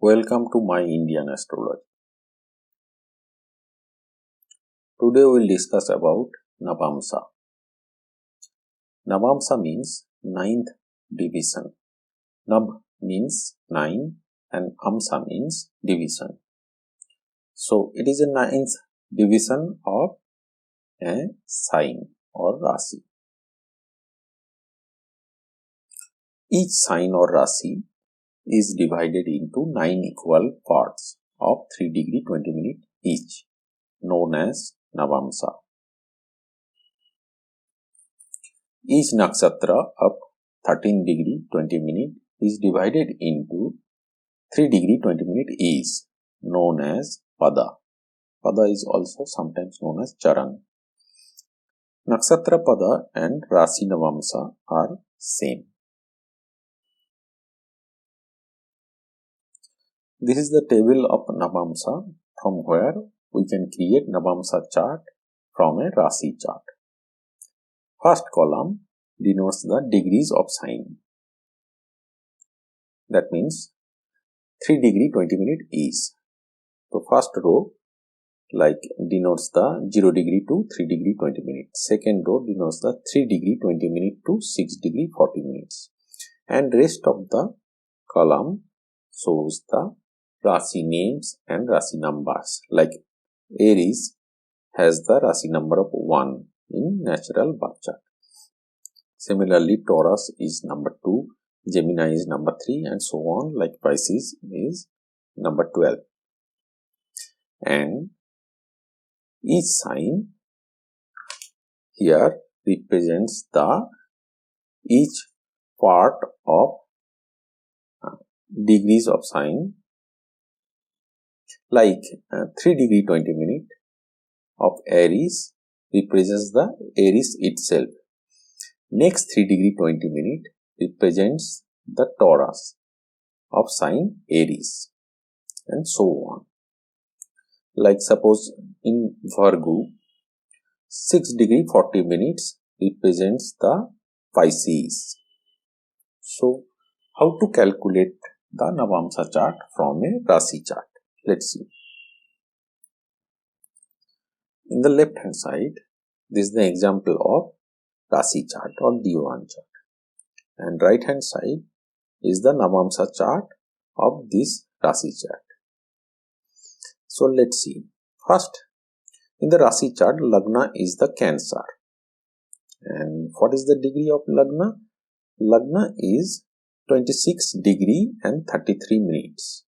Welcome to my Indian Astrology. Today we will discuss about Navamsa. Navamsa means ninth division. Nav means 9 and Amsa means division. So it is a ninth division of a sign or Rashi. Each sign or Rashi is divided into 9 equal parts of 3 degree 20 minute each, known as Navamsa. Each nakshatra of 13 degree 20 minute is divided into 3 degree 20 minute each, known as Pada. Pada is also sometimes known as Charan. Nakshatra Pada and Rashi Navamsa are same. This is the table of Navamsa, from where we can create Navamsa chart from a Rashi chart. First column denotes the degrees of sign. That means 3 degree 20 minute each. So first row denotes the 0 degree to 3 degree 20 minutes. Second row denotes the 3 degree 20 minute to 6 degree 40 minutes. And rest of the column shows the Rashi names and Rashi numbers. Like Aries has the Rashi number of 1 in natural birth chart. Similarly, Taurus is number 2, Gemini is number 3, and so on. Like Pisces is number 12. And each sign here represents each part of degrees of sign. Like 3 degree 20 minute of Aries represents the Aries itself. Next 3 degree 20 minute represents the Taurus of sign Aries, and so on. Like suppose in Virgo, 6 degree 40 minutes represents the Pisces. So how to calculate the Navamsa chart from a Rashi chart? Let's see. In the left hand side, this is the example of Rashi chart or D9 chart. And right hand side is the Navamsa chart of this Rashi chart. So let's see. First, in the Rashi chart, Lagna is the Cancer. And what is the degree of Lagna? Lagna is 26 degree and 33 minutes.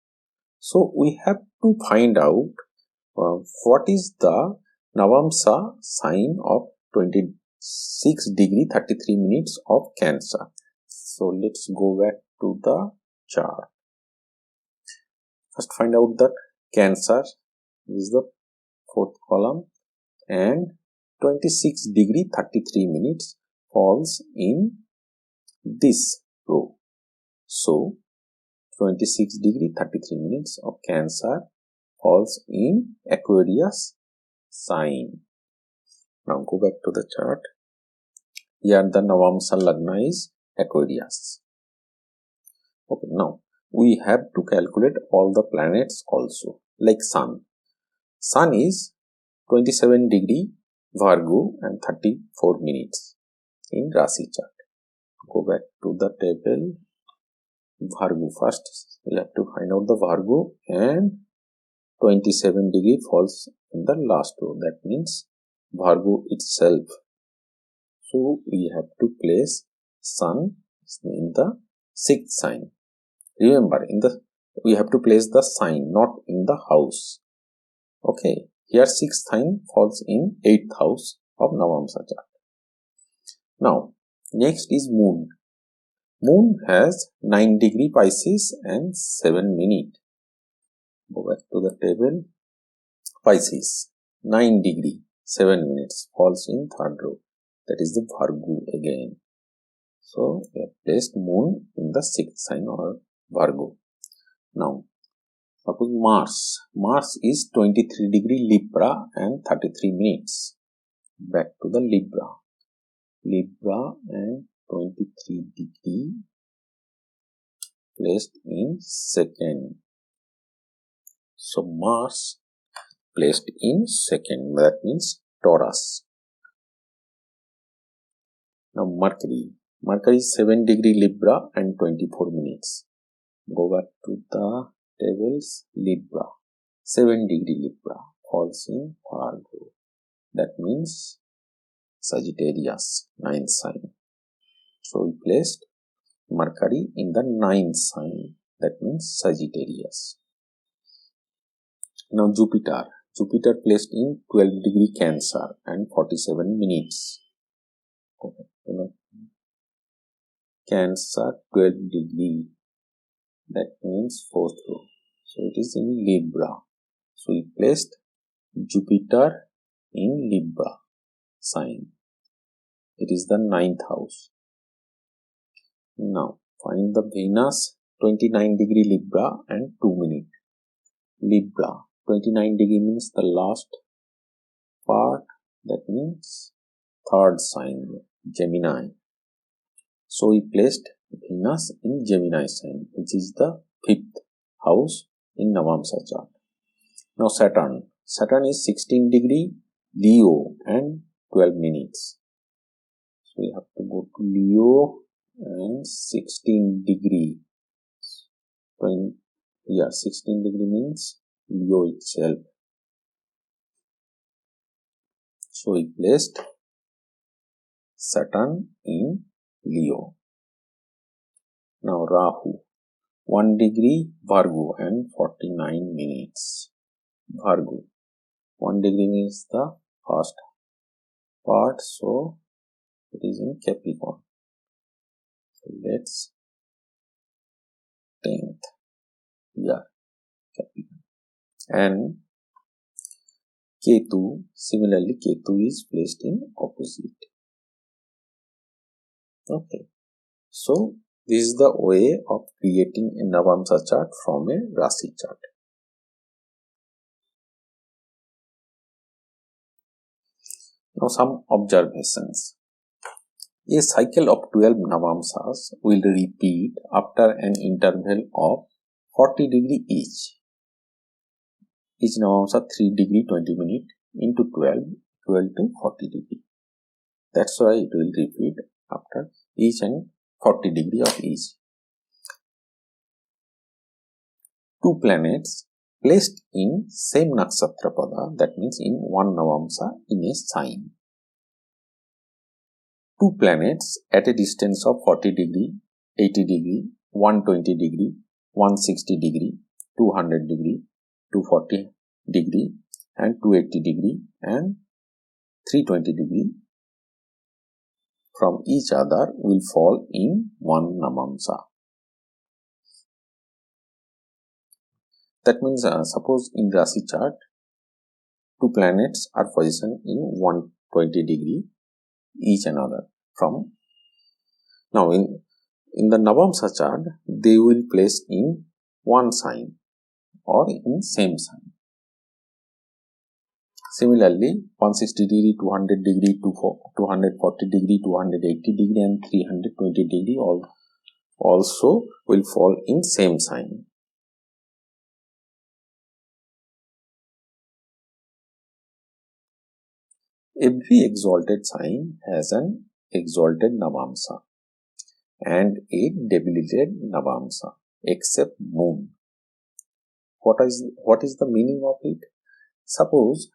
So we have to find out what is the Navamsa sign of 26 degree 33 minutes of Cancer. So let's go back to the chart. First find out that Cancer is the fourth column and 26 degree 33 minutes falls in this row. So 26 degree 33 minutes of Cancer falls in Aquarius sign. Now go back to the chart. Here the Navamsa Lagna is Aquarius. Okay, now we have to calculate all the planets also, like Sun. Sun is 27 degree Virgo and 34 minutes in Rashi chart. Go back to the table. Virgo first. We have to find out the Virgo, and 27 degree falls in the last row. That means Virgo itself. So we have to place Sun in the 6th sign. Remember, we have to place the sign, not in the house. Okay, here 6th sign falls in 8th house of Navamsa chart. Now, next is Moon. Moon has 9 degree Pisces and 7 minute. Go back to the table. Pisces, 9 degree, 7 minutes falls in 3rd row. That is the Virgo again. So we have placed Moon in the 6th sign or Virgo. Now, suppose Mars. Mars is 23 degree Libra and 33 minutes. Back to the Libra. Libra and 23 degree placed in 2nd. So Mars placed in second, that means Taurus. Now Mercury is 7 degree Libra and 24 minutes. Go back to the tables. Libra, 7 degree Libra falls in Virgo. That means Sagittarius, 9th sign. So we placed Mercury in the 9th sign. That means Sagittarius. Now Jupiter placed in 12 degree Cancer and 47 minutes. Okay. Cancer 12 degree, that means 4th row. So it is in Libra. So we placed Jupiter in Libra sign. It is the 9th house. Now find the Venus, 29 degree Libra and 2 minutes. Libra, 29 degree means the last part, that means 3rd sign, Gemini. So we placed Venus in Gemini sign, which is the 5th house in Navamsa chart. Now Saturn is 16 degree Leo and 12 minutes. So we have to go to Leo and 16 degree. 16 degree means Leo itself. So we placed Saturn in Leo. Now Rahu, 1 degree Virgo and 49 minutes. Virgo, 1 degree means the first part, so it is in Capricorn. So let's 10th. Yeah, Capricorn. And Ketu, similarly Ketu is placed in opposite. Okay, so this is the way of creating a Navamsa chart from a Rashi chart. Now some observations. A cycle of 12 Navamsas will repeat after an interval of 40 degree each. Each Navamsa 3 degree 20 minutes into 12 equal to 40 degree. That's why it will repeat after each and 40 degree of each. 2 planets placed in same nakshatra pada, that means in one Navamsa in a sign. 2 planets at a distance of 40 degree, 80 degree, 120 degree, 160 degree, 200 degree, 240 degree and 280 degree and 320 degree from each other will fall in one Navamsa. That means suppose in Rashi chart 2 planets are positioned in 120 degree each another from. Now in the Navamsa chart they will place in one sign or in same sign. Similarly 160 degree, 200 degree, 240 degree, 280 degree and 320 degree also will fall in same sign. Every exalted sign has an exalted Navamsa and a debilitated Navamsa except Moon. What is the meaning of it? Suppose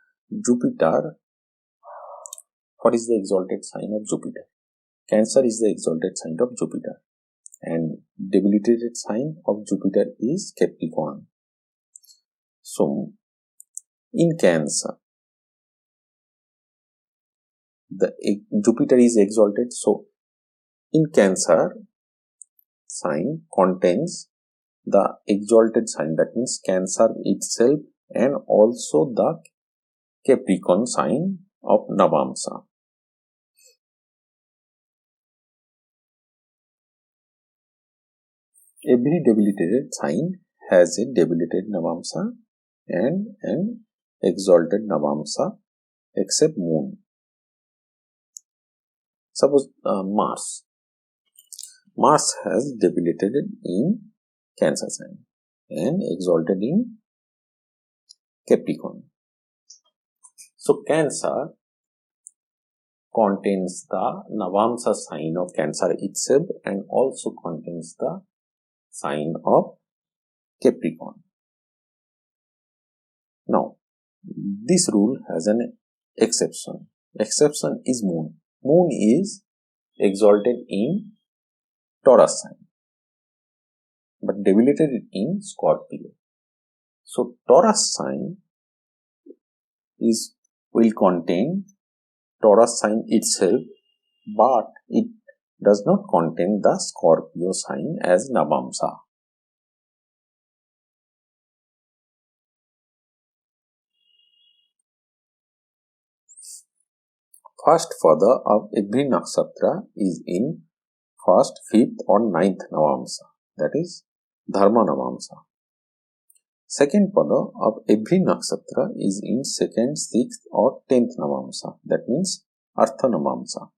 Jupiter, what is the exalted sign of Jupiter? Cancer is the exalted sign of Jupiter and debilitated sign of Jupiter is Capricorn. So in Cancer, the Jupiter is exalted, so in Cancer sign contains the exalted sign, that means Cancer itself and also the Capricorn sign of Navamsa. Every debilitated sign has a debilitated Navamsa and an exalted Navamsa except Moon. Suppose Mars has debilitated in Cancer sign and exalted in Capricorn. So Cancer contains the Navamsa sign of Cancer itself and also contains the sign of Capricorn. Now, this rule has an exception. Exception is Moon. Moon is exalted in Taurus sign, but debilitated in Scorpio. So Taurus sign will contain Taurus sign itself, but it does not contain the Scorpio sign as Navamsa. First pada of every nakshatra is in first, fifth or ninth Navamsa, that is Dharma Navamsa. Second pada of every nakshatra is in second, sixth or 10th Navamsa, that means Artha Navamsa.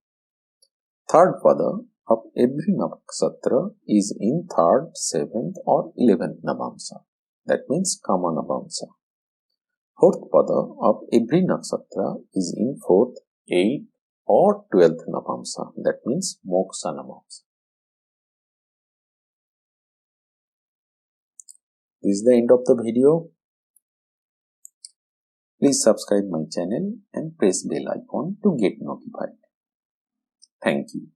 Third pada of every nakshatra is in third, 7th or 11th Navamsa, that means Kama Navamsa. Fourth pada of every nakshatra is in 4th, 8th or 12th Navamsa, that means Moksha Navamsa. This is the end of the video. Please subscribe my channel and press bell icon to get notified. Thank you.